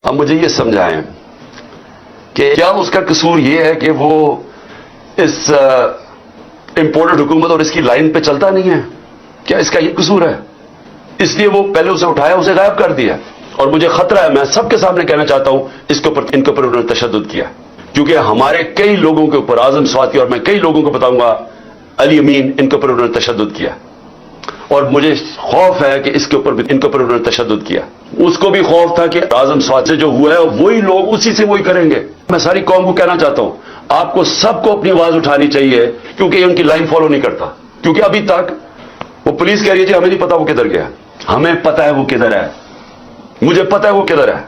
اب مجھے یہ سمجھائیں کہ کیا اس کا قصور یہ ہے کہ وہ اس امپورٹڈ حکومت اور اس کی لائن پہ چلتا نہیں ہے؟ کیا اس کا یہ قصور ہے؟ اس لیے وہ پہلے اسے اٹھایا، اسے غائب کر دیا. اور مجھے خطرہ ہے، میں سب کے سامنے کہنا چاہتا ہوں، ان کے اوپر انہوں نے تشدد کیا، کیونکہ ہمارے کئی لوگوں کے اوپر، اعظم سواتی اور میں کئی لوگوں کو بتاؤں گا، علی امین، ان کے اوپر انہوں نے تشدد کیا. اور مجھے خوف ہے کہ ان کے اوپر انہوں نے تشدد کیا. اس کو بھی خوف تھا کہ اعظم سواد سے جو ہوا ہے وہی لوگ اسی سے وہی کریں گے. میں ساری قوم کو کہنا چاہتا ہوں، آپ کو سب کو اپنی آواز اٹھانی چاہیے، کیونکہ یہ ان کی لائن فالو نہیں کرتا. کیونکہ ابھی تک وہ پولیس کہہ رہی ہے جی ہمیں نہیں پتا وہ کدھر گیا. ہمیں پتا ہے وہ کدھر ہے، مجھے پتا ہے وہ کدھر ہے.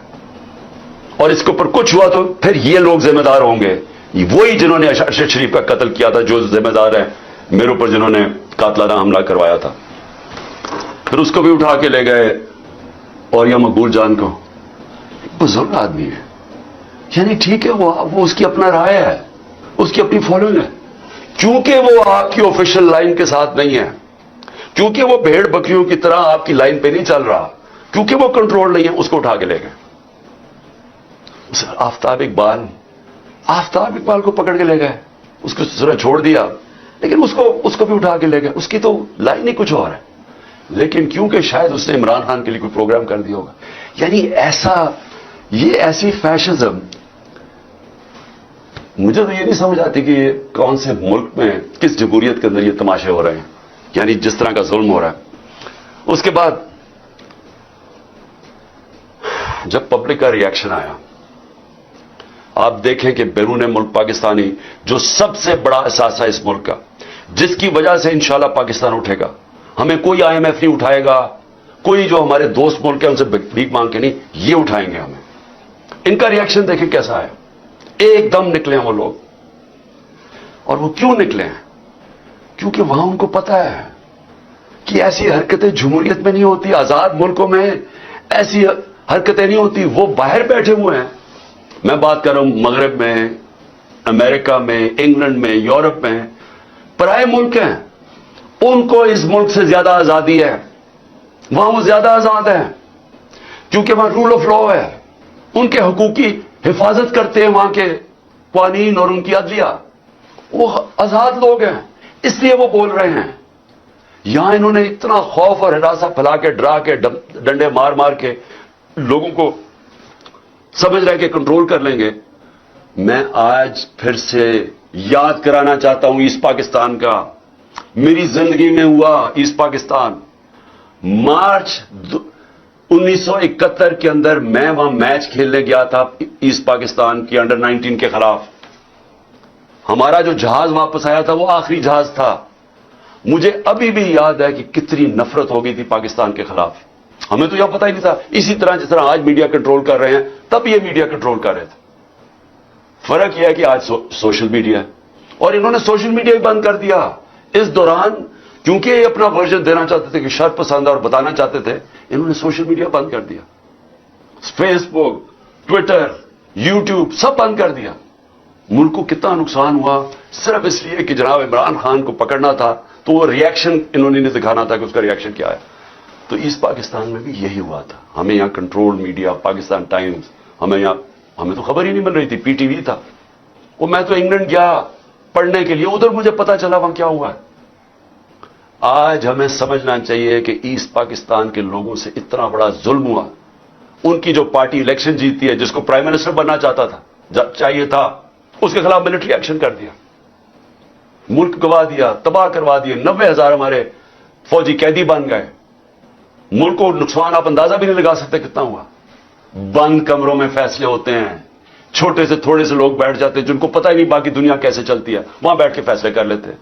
اور اس کے اوپر کچھ ہوا تو پھر یہ لوگ ذمہ دار ہوں گے، وہی جنہوں نے ارشد شریف کا قتل کیا تھا، جو ذمہ دار ہیں میرے اوپر، جنہوں نے قاتلانہ حملہ کروایا تھا. پھر اس کو بھی اٹھا کے لے گئے، اور یا مقبول جان کو. بزرگ آدمی ہے، یعنی ٹھیک ہے، وہ اس کی اپنا رائے ہے، اس کی اپنی فالوئنگ ہے. چونکہ وہ آپ کی آفیشل لائن کے ساتھ نہیں ہے، کیونکہ وہ بھیڑ بکریوں کی طرح آپ کی لائن پہ نہیں چل رہا، کیونکہ وہ کنٹرول نہیں ہے، اس کو اٹھا کے لے گئے. آفتاب اقبال کو پکڑ کے لے گئے، اس کو ذرا چھوڑ دیا، لیکن اس کو بھی اٹھا کے لے گئے. اس کی تو لائن ہی کچھ اور ہے، لیکن کیونکہ شاید اس نے عمران خان کے لیے کوئی پروگرام کر دیا ہوگا. یعنی ایسی فیشزم، مجھے تو یہ نہیں سمجھ آتی کہ یہ کون سے ملک میں، کس جمہوریت کے اندر یہ تماشے ہو رہے ہیں، یعنی جس طرح کا ظلم ہو رہا ہے. اس کے بعد جب پبلک کا ری ایکشن آیا، آپ دیکھیں کہ بیرون ملک پاکستانی، جو سب سے بڑا اثاثہ اس ملک کا، جس کی وجہ سے انشاءاللہ پاکستان اٹھے گا، ہمیں کوئی IMF نہیں اٹھائے گا، کوئی جو ہمارے دوست ملک ہیں ان سے بھیک مانگ کے نہیں، یہ اٹھائیں گے ہمیں. ان کا ری ایکشن دیکھیں کیسا ہے. ایک دم نکلے ہیں وہ لوگ. اور وہ کیوں نکلے ہیں؟ کیونکہ وہاں ان کو پتا ہے کہ ایسی حرکتیں جمہوریت میں نہیں ہوتی، آزاد ملکوں میں ایسی حرکتیں نہیں ہوتی. وہ باہر بیٹھے ہوئے ہیں، میں بات کر رہا ہوں مغرب میں، امریکہ میں، انگلینڈ میں، یورپ میں، پرائے ملک ہیں. ان کو اس ملک سے زیادہ آزادی ہے، وہاں وہ زیادہ آزاد ہیں، کیونکہ وہاں رول آف لا ہے. ان کے حقوق کی حفاظت کرتے ہیں وہاں کے قوانین اور ان کی عدلیہ. وہ آزاد لوگ ہیں، اس لیے وہ بول رہے ہیں. یہاں انہوں نے اتنا خوف اور ہراساں پھیلا کے، ڈرا کے، ڈنڈے مار مار کے لوگوں کو سمجھ رہے کہ کنٹرول کر لیں گے. میں آج پھر سے یاد کرانا چاہتا ہوں ایسٹ پاکستان کا. میری زندگی میں ہوا ایسٹ پاکستان. مارچ 1971 کے اندر میں وہاں میچ کھیلنے گیا تھا ایسٹ پاکستان کی انڈر-19 کے خلاف. ہمارا جو جہاز واپس آیا تھا وہ آخری جہاز تھا. مجھے ابھی بھی یاد ہے کہ کتنی نفرت ہو گئی تھی پاکستان کے خلاف. ہمیں تو یہ پتہ ہی نہیں تھا. اسی طرح جس طرح آج میڈیا کنٹرول کر رہے ہیں، تب یہ میڈیا کنٹرول کر رہے تھے. فرق یہ ہے کہ آج سوشل میڈیا ہے، اور انہوں نے سوشل میڈیا ہی بند کر دیا. اس دوران کیونکہ یہ اپنا ورژن دینا چاہتے تھے کہ شر پسند اور بتانا چاہتے تھے، انہوں نے سوشل میڈیا بند کر دیا. فیس بک، ٹویٹر، یوٹیوب سب بند کر دیا. ملک کو کتنا نقصان ہوا، صرف اس لیے کہ جناب عمران خان کو پکڑنا تھا، تو وہ ری ایکشن انہوں نے دکھانا تھا کہ اس کا ری ایکشن کیا ہے. تو ایسٹ پاکستان میں بھی یہی ہوا تھا. ہمیں یہاں کنٹرول میڈیا، پاکستان ٹائمز، ہمیں تو خبر ہی نہیں مل رہی تھی. PTV تھا. وہ میں تو انگلینڈ گیا پڑھنے کے لیے، ادھر مجھے پتا چلا وہاں کیا ہوا ہے. آج ہمیں سمجھنا چاہیے کہ ایسٹ پاکستان کے لوگوں سے اتنا بڑا ظلم ہوا. ان کی جو پارٹی الیکشن جیتی ہے، جس کو پرائم منسٹر بننا چاہیے تھا، اس کے خلاف ملٹری ایکشن کر دیا، ملک گوا دیا، تباہ کروا دیا. 90,000 ہمارے فوجی قیدی بن گئے. ملک کو نقصان آپ اندازہ بھی نہیں لگا سکتے کتنا ہوا. بند کمروں میں فیصلے ہوتے ہیں، چھوٹے سے تھوڑے سے لوگ بیٹھ جاتے ہیں جن کو پتہ ہی نہیں باقی دنیا کیسے چلتی ہے، وہاں بیٹھ کے فیصلے کر لیتے ہیں.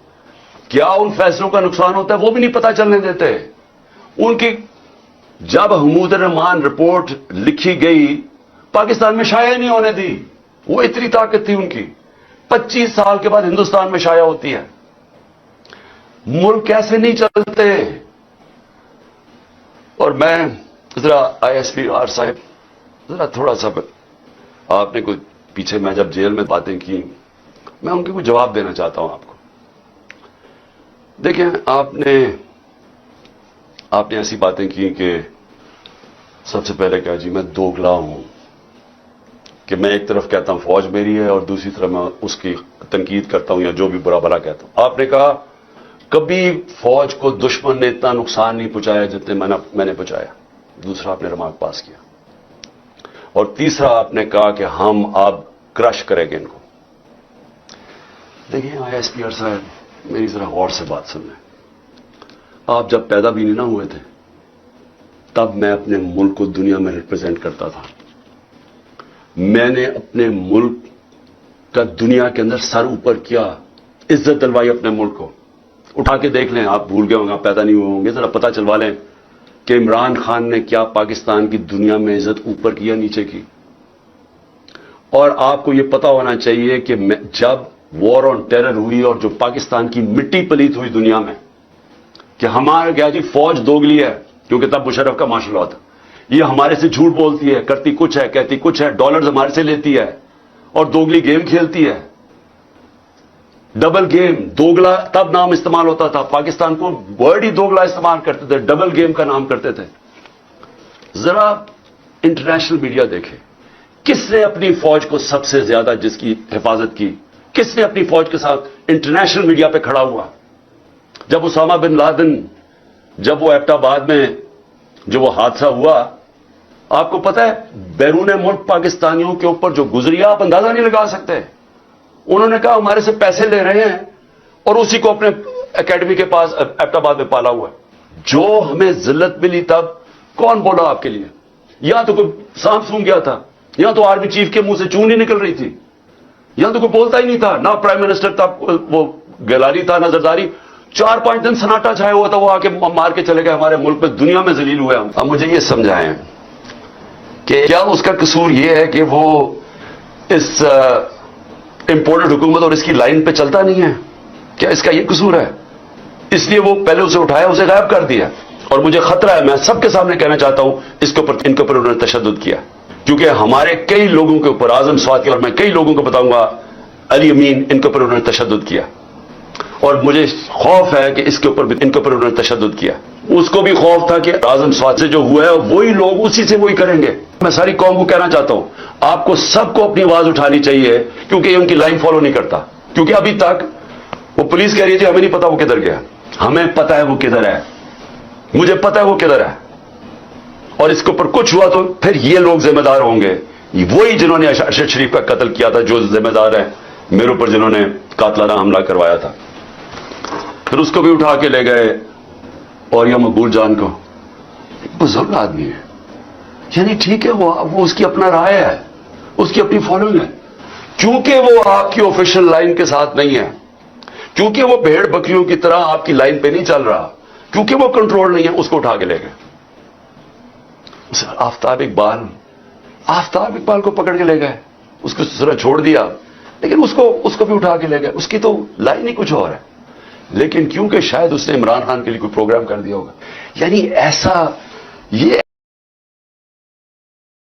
کیا ان فیصلوں کا نقصان ہوتا ہے وہ بھی نہیں پتہ چلنے دیتے. ان کی جب حمود الرحمان رپورٹ لکھی گئی، پاکستان میں شائع نہیں ہونے دی. وہ اتنی طاقت تھی ان کی. 25 سال کے بعد ہندوستان میں شائع ہوتی ہے. ملک کیسے نہیں چلتے. اور میں ذرا ISPR صاحب، ذرا تھوڑا سا آپ نے کوئی پیچھے میں جب جیل میں باتیں کی، میں ان کے کوئی جواب دینا چاہتا ہوں آپ کو. دیکھیں، آپ نے ایسی باتیں کی کہ سب سے پہلے کہا جی میں دوگلا ہوں، کہ میں ایک طرف کہتا ہوں فوج میری ہے اور دوسری طرف میں اس کی تنقید کرتا ہوں یا جو بھی برا بھلا کہتا ہوں. آپ نے کہا کبھی فوج کو دشمن نے اتنا نقصان نہیں پہنچایا جتنے میں نے پہنچایا. دوسرا آپ نے ریمارک پاس کیا. اور تیسرا آپ نے کہا کہ ہم اب کرش کریں گے ان کو. دیکھیں آئی ایس پی آر صاحب میری ذرا غور سے بات سن لیں. آپ جب پیدا بھی نہیں نہ ہوئے تھے تب میں اپنے ملک کو دنیا میں ریپرزینٹ کرتا تھا. میں نے اپنے ملک کا دنیا کے اندر سر اوپر کیا, عزت دلوائی اپنے ملک کو. اٹھا کے دیکھ لیں, آپ بھول گئے ہوں گے, آپ پیدا نہیں ہوئے ہوں گے, ذرا پتہ چلوا لیں کہ عمران خان نے کیا پاکستان کی دنیا میں عزت اوپر کی یا نیچے کی. اور آپ کو یہ پتا ہونا چاہیے کہ جب وار آن ٹیرر ہوئی اور جو پاکستان کی مٹی پلیت ہوئی دنیا میں کہ ہمارا کیا جی فوج دوگلی ہے, کیونکہ تب مشرف کا مارشل لا تھا, یہ ہمارے سے جھوٹ بولتی ہے, کرتی کچھ ہے کہتی کچھ ہے, ڈالرز ہمارے سے لیتی ہے اور دوگلی گیم کھیلتی ہے. ڈبل گیم, دوگلا تب نام استعمال ہوتا تھا. پاکستان کو ورڈ ہی دوگلا استعمال کرتے تھے, ڈبل گیم کا نام کرتے تھے. ذرا انٹرنیشنل میڈیا دیکھے, کس نے اپنی فوج کو سب سے زیادہ جس کی حفاظت کی, کس نے اپنی فوج کے ساتھ انٹرنیشنل میڈیا پہ کھڑا ہوا. جب اسامہ بن لادن, جب وہ ایبٹ آباد میں جو وہ حادثہ ہوا, آپ کو پتا ہے بیرون ملک پاکستانیوں کے اوپر جو گزری آپ اندازہ نہیں لگا سکتے. انہوں نے کہا ہمارے سے پیسے لے رہے ہیں اور اسی کو اپنے اکیڈمی کے پاس ایبٹ آباد میں پالا ہوا ہے. جو ہمیں ذلت ملی تب کون بولا آپ کے لیے؟ یہاں تو کوئی سانپ سونگ گیا تھا, یہاں تو آرمی چیف کے منہ سے چون نہیں نکل رہی تھی, یہاں تو کوئی بولتا ہی نہیں تھا, نہ پرائم منسٹر تھا وہ گیلانی تھا نہ زرداری. 4-5 دن سناٹا چھایا ہوا تھا, وہ آ کے مار کے چلے گئے ہمارے ملک میں, دنیا میں ذلیل ہوئے ہم. اب مجھے یہ سمجھائیں کہ کیا اس کا قصور یہ ہے کہ وہ اس امپورٹڈ حکومت اور اس کی لائن پہ چلتا نہیں ہے؟ کیا اس کا یہ قصور ہے؟ اس لیے وہ پہلے اسے اٹھایا, اسے غائب کر دیا. اور مجھے خطرہ ہے, میں سب کے سامنے کہنا چاہتا ہوں, اس کے اوپر ان کے اوپر انہوں نے تشدد کیا, کیونکہ ہمارے کئی لوگوں کے اوپر, اعظم سواد کے, اور میں کئی لوگوں کو بتاؤں گا, علی امین, ان کے اوپر انہوں نے تشدد کیا. اور مجھے خوف ہے کہ اس کے اوپر بھی ان کے اوپر انہوں نے تشدد کیا. اس کو بھی خوف تھا کہ اعظم سواد سے جو ہوا ہے وہی لوگ اسی سے وہی کریں گے. میں ساری قوم کو کہنا چاہتا ہوں, آپ کو سب کو اپنی آواز اٹھانی چاہیے, کیونکہ یہ ان کی لائن فالو نہیں کرتا. کیونکہ ابھی تک وہ پولیس کہہ رہی تھی ہمیں نہیں پتا وہ کدھر گیا. ہمیں پتا ہے وہ کدھر ہے, مجھے پتا ہے وہ کدھر ہے. اور اس کے اوپر کچھ ہوا تو پھر یہ لوگ ذمہ دار ہوں گے, وہی جنہوں نے ارشد شریف کا قتل کیا تھا, جو ذمہ دار ہیں میرے اوپر جنہوں نے قاتلانہ حملہ کروایا تھا. پھر اس کو بھی اٹھا کے لے گئے, اور یہ مقبول جان کو, بزرگ آدمی ہے, یعنی ٹھیک ہے وہ اس کی اپنا رائے ہے, اس کی اپنی فالوئنگ ہے. چونکہ وہ آپ کی آفیشیل لائن کے ساتھ نہیں ہے, کیونکہ وہ بھیڑ بکریوں کی طرح آپ کی لائن پہ نہیں چل رہا, کیونکہ وہ کنٹرول نہیں ہے, اس کو اٹھا کے لے گئے. آفتاب اقبال کو پکڑ کے لے گئے, اس کو ذرا چھوڑ دیا, لیکن اس کو بھی اٹھا کے لے گئے. اس کی تو لائن ہی کچھ اور ہے, لیکن کیونکہ شاید اس نے عمران خان کے لیے کوئی پروگرام کر دیا ہوگا. یعنی ایسا یہ